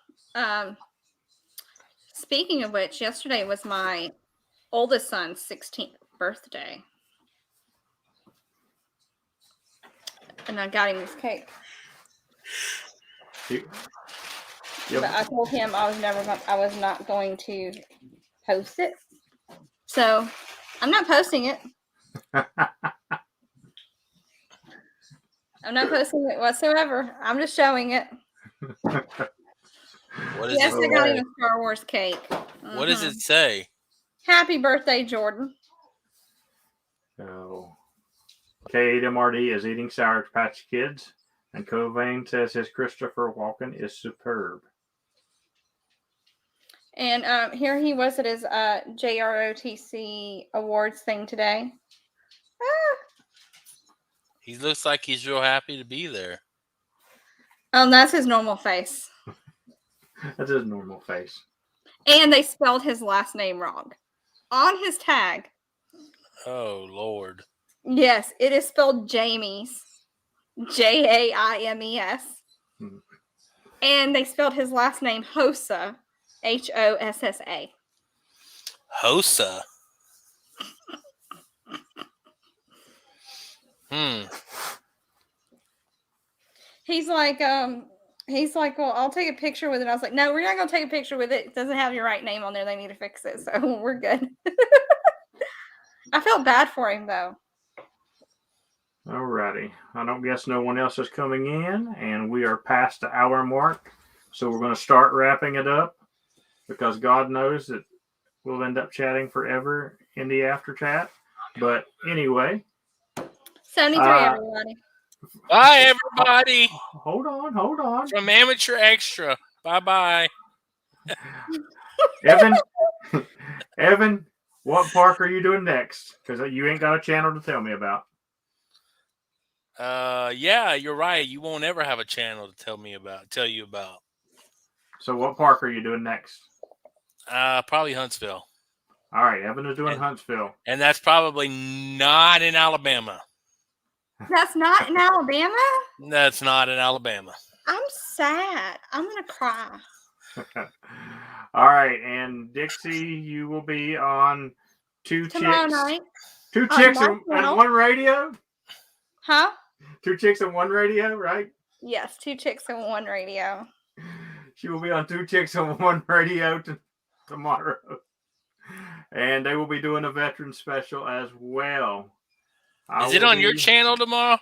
speaking of which, yesterday was my oldest son's 16th birthday. And I got him this cake. Yep. But I told him I was not going to post it. So I'm not posting it. I'm not posting it whatsoever. I'm just showing it. What does Yes, it I got say? him a Star Wars cake. What does it say? Happy birthday, Jordan. So, KMRD is eating Sour Patch Kids, and Covain says his Christopher Walken is superb. And here he was at his JROTC awards thing today. He looks like he's real happy to be there. That's his normal face. That's his normal face. And they spelled his last name wrong on his tag. Oh, Lord. Yes, it is spelled Jamie's. Jaimes. And they spelled his last name Hossa. Hossa. Hossa. He's like, well, I'll take a picture with it. I was like, no, we're not gonna take a picture with it. It doesn't have your right name on there. They need to fix it. So we're good. I felt bad for him though. Alrighty. I don't guess no one else is coming in, and we are past the hour mark. So we're going to start wrapping it up because God knows that we'll end up chatting forever in the after chat. But anyway. 73, everybody. Bye, everybody. Hold on. From Amateur Extra. Bye-bye. Evan, what park are you doing next? Because you ain't got a channel to tell me about. Yeah, you're right. You won't ever have a channel to tell you about. So what park are you doing next? Probably Huntsville. All right, Evan is doing Huntsville. And that's probably not in Alabama. That's not in Alabama? That's not in Alabama. I'm sad. I'm going to cry. All right, and Dixie, you will be on Tomorrow night. Two chicks and one radio? Huh? 2 Chicks and 1 Radio, right? Yes, 2 Chicks and 1 Radio. She will be on 2 Chicks and 1 Radio tomorrow. And they will be doing a veteran special as well. Is it on your channel tomorrow?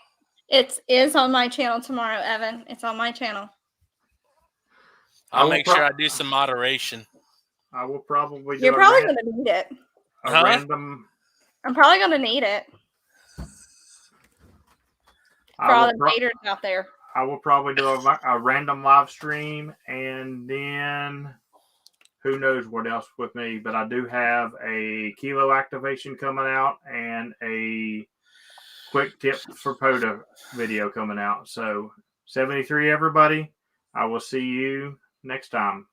It is on my channel tomorrow, Evan. It's on my channel. I'll make sure I do some moderation. I will probably do You're probably going to need it. Random. I'm probably going to need it. For all the haters out there. I will probably do a random live stream, and then who knows what else with me. But I do have a kilo activation coming out and a quick tip for pota video coming out. So 73, everybody. I will see you next time.